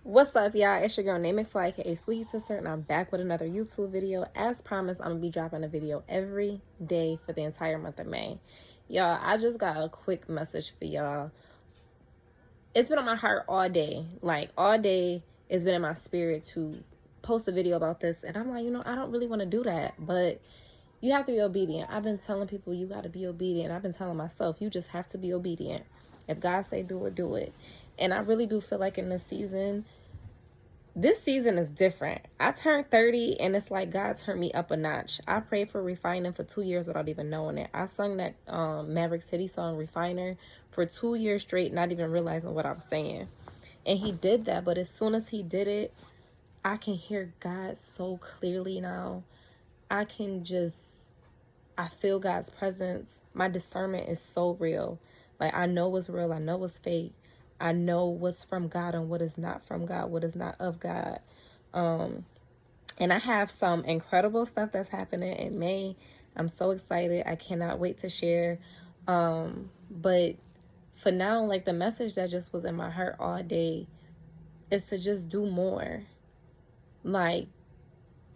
What's up, y'all? It's your girl, Name It Fly, aka Sweet Sister, and I'm back with another YouTube video. As promised, I'm gonna be dropping a video every day for the entire month of May. Y'all, I just got a quick message for y'all. It's been on my heart all day. Like, all day, it's been in my spirit to post a video about this. And I'm like, I don't really want to do that. But you have to be obedient. I've been telling people you got to be obedient. I've been telling myself, you just have to be obedient. If God say do it, do it. And I really do feel like in this season is different. I turned 30 and it's like God turned me up a notch. I prayed for refining for 2 years without even knowing it. I sung that Maverick City song Refiner for 2 years straight, not even realizing what I was saying. And he did that, but as soon as he did it, I can hear God so clearly now. I feel God's presence. My discernment is so real. Like, I know what's real, I know what's fake. I know what's from God and what is not from God, what is not of God. And I have some incredible stuff that's happening in May. I'm so excited. I cannot wait to share. But for now, like, the message that just was in my heart all day is to just do more. Like,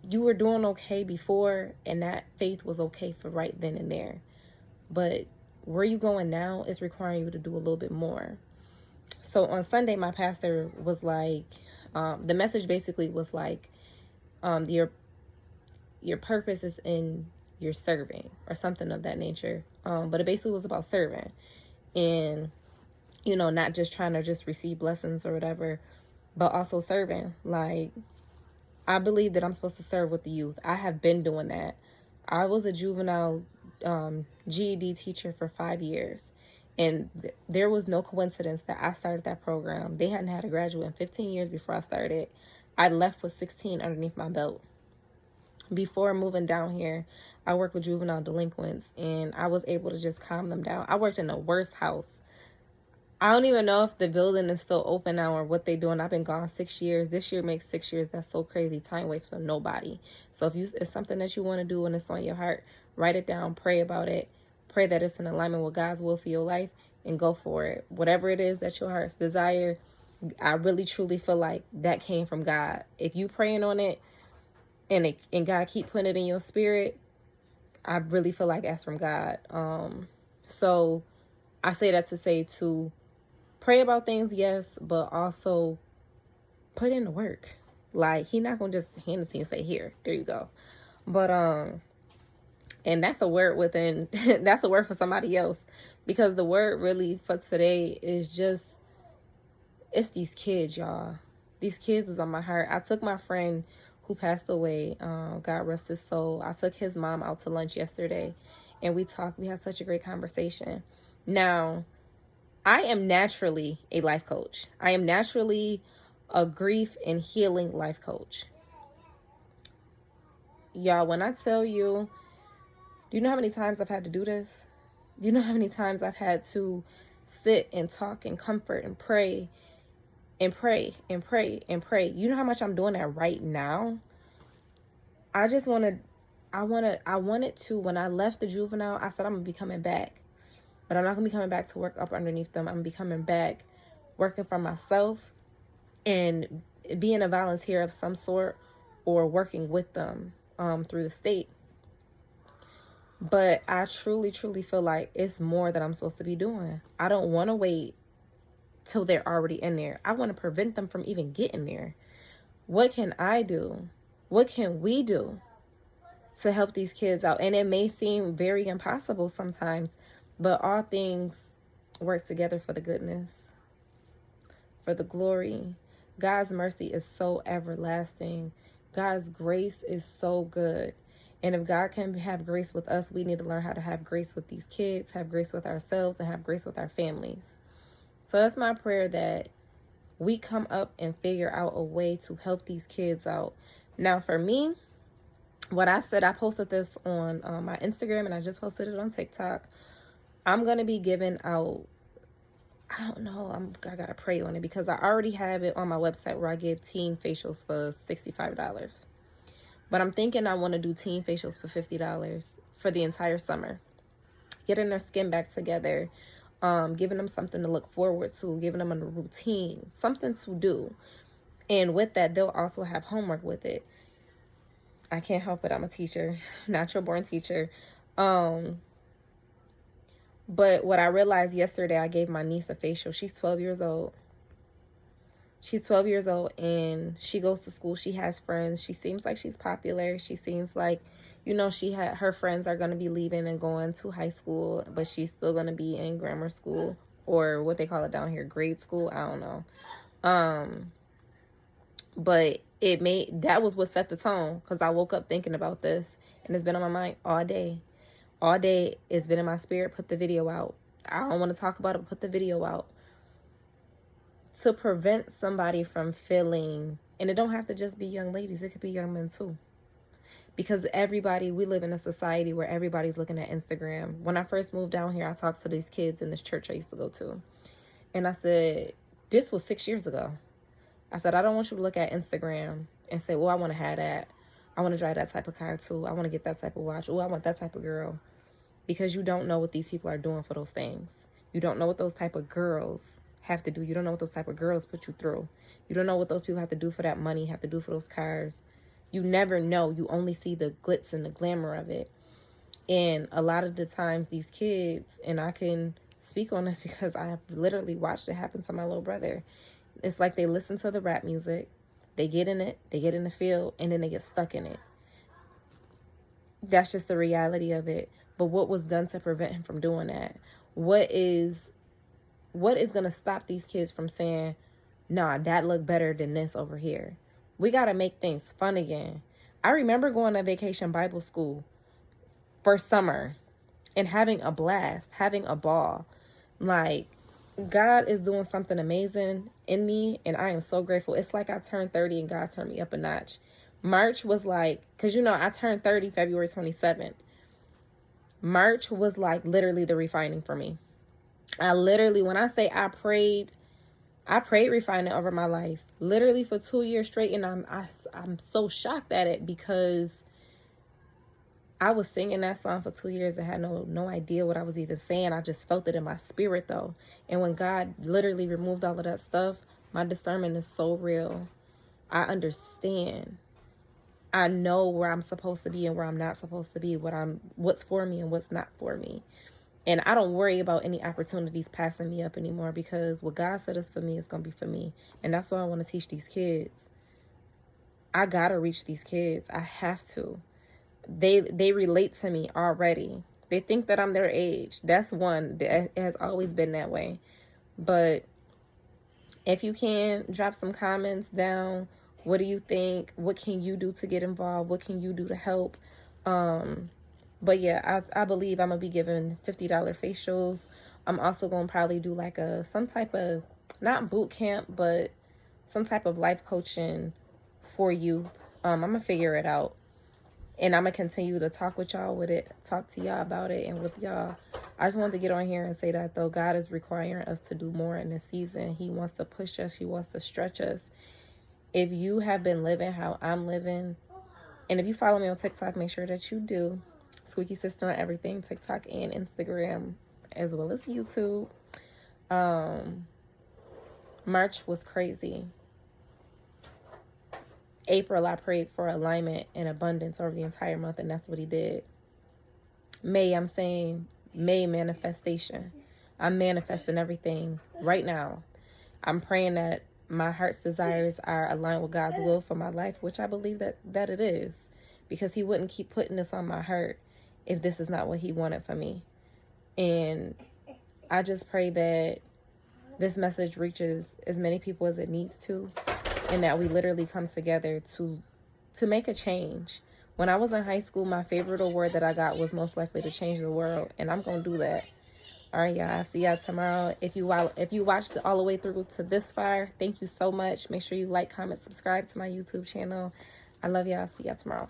you were doing okay before, and that faith was okay for right then and there. But where you going now is requiring you to do a little bit more. So on Sunday, my pastor was like, the message basically was like, your purpose is in your serving or something of that nature. But it basically was about serving and, not just trying to just receive blessings or whatever, but also serving. Like, I believe that I'm supposed to serve with the youth. I have been doing that. I was a juvenile GED teacher for 5 years. And there was no coincidence that I started that program. They hadn't had a graduate in 15 years before I started. I left with 16 underneath my belt. Before moving down here, I worked with juvenile delinquents, and I was able to just calm them down. I worked in the worst house. I don't even know if the building is still open now or what they're doing. I've been gone 6 years. This year makes 6 years. That's so crazy. Time waits for nobody. So if it's something that you want to do and it's on your heart, write it down, pray about it. Pray that it's in alignment with God's will for your life and go for it. Whatever it is that your heart's desire, I really truly feel like that came from God. If you praying on it and God keep putting it in your spirit, I really feel like that's from God. So I say that to say to pray about things, yes, but also put in the work. Like, He not gonna just hand it to you and say, here, there you go. But and that's a word within that's a word for somebody else, because the word really for today is just, it's these kids, y'all. These kids is on my heart. I took my friend who passed away, God rest his soul. I took his mom out to lunch yesterday, and we talked. We had such a great conversation. Now, I am naturally a life coach. I am naturally a grief and healing life coach. Y'all, when I tell you, do you know how many times I've had to do this? Do you know how many times I've had to sit and talk and comfort and pray and pray and pray and pray? You know how much I'm doing that right now? I wanted to, when I left the juvenile, I said I'm going to be coming back. But I'm not going to be coming back to work up underneath them. I'm going to be coming back working for myself and being a volunteer of some sort, or working with them through the state. But I truly, truly feel like it's more that I'm supposed to be doing. I don't want to wait till they're already in there. I want to prevent them from even getting there. What can I do? What can we do to help these kids out? And it may seem very impossible sometimes, but all things work together for the goodness, for the glory. God's mercy is so everlasting. God's grace is so good. And if God can have grace with us, we need to learn how to have grace with these kids, have grace with ourselves, and have grace with our families. So that's my prayer, that we come up and figure out a way to help these kids out. Now, for me, what I said, I posted this on my Instagram, and I just posted it on TikTok. I'm going to be giving out, I don't know, I got to pray on it, because I already have it on my website where I give teen facials for $65. But I'm thinking I want to do teen facials for $50 for the entire summer. Getting their skin back together, giving them something to look forward to, giving them a routine, something to do. And with that, they'll also have homework with it. I can't help it. I'm a teacher, natural born teacher. But what I realized yesterday, I gave my niece a facial. She's 12 years old. She's 12 years old and she goes to school. She has friends. She seems like she's popular. She seems like, you know, her friends are going to be leaving and going to high school, but she's still going to be in grammar school, or what they call it down here, grade school. I don't know. But that was what set the tone, because I woke up thinking about this and it's been on my mind all day. All day it's been in my spirit. Put the video out. I don't want to talk about it, but put the video out. To prevent somebody from feeling, and it don't have to just be young ladies, it could be young men too. Because we live in a society where everybody's looking at Instagram. When I first moved down here, I talked to these kids in this church I used to go to. And I said, this was 6 years ago. I said, I don't want you to look at Instagram and say, well, I want to have that. I want to drive that type of car too. I want to get that type of watch. Oh, I want that type of girl. Because you don't know what these people are doing for those things. You don't know what those type of girls have to do. You don't know what those type of girls put you through. You don't know what those people have to do for that money, have to do for those cars. You never know. You only see the glitz and the glamour of it. And a lot of the times these kids, and I can speak on this because I have literally watched it happen to my little brother. It's like they listen to the rap music, they get in it, they get in the field, and then they get stuck in it. That's just the reality of it. But what was done to prevent him from doing that? What is going to stop these kids from saying, nah, that look better than this over here? We got to make things fun again. I remember going to vacation Bible school for summer and having a blast, having a ball. Like, God is doing something amazing in me, and I am so grateful. It's like I turned 30 and God turned me up a notch. March was like, because, you know, I turned 30 February 27th. March was like literally the refining for me. I literally, when I say I prayed refinement over my life, literally for 2 years straight. And I'm so shocked at it because I was singing that song for 2 years and had no idea what I was even saying. I just felt it in my spirit though. And when God literally removed all of that stuff, my discernment is so real. I understand. I know where I'm supposed to be and where I'm not supposed to be, what's for me and what's not for me. And I don't worry about any opportunities passing me up anymore, because what God said is for me is going to be for me. And that's what I want to teach these kids. I got to reach these kids. I have to. They relate to me already. They think that I'm their age. That's one. It has always been that way. But if you can, drop some comments down. What do you think? What can you do to get involved? What can you do to help? But yeah, I believe I'm going to be giving $50 facials. I'm also going to probably do like some type of, not boot camp, but some type of life coaching for you. I'm going to figure it out. And I'm going to continue to talk with y'all with it, talk to y'all about it and with y'all. I just wanted to get on here and say that though, God is requiring us to do more in this season. He wants to push us. He wants to stretch us. If you have been living how I'm living, and if you follow me on TikTok, make sure that you do. Squeaky Sister on everything, TikTok and Instagram, as well as YouTube. March was crazy. April, I prayed for alignment and abundance over the entire month, and that's what he did. May, I'm saying May manifestation. I'm manifesting everything right now. I'm praying that my heart's desires are aligned with God's will for my life, which I believe that it is, because he wouldn't keep putting this on my heart if this is not what he wanted for me. And I just pray that this message reaches as many people as it needs to, and that we literally come together to make a change. When I was in high school, my favorite award that I got was most likely to change the world, and I'm going to do that. All right, y'all. I'll see y'all tomorrow. If you watched all the way through to this far, thank you so much. Make sure you like, comment, subscribe to my YouTube channel. I love y'all. See y'all tomorrow.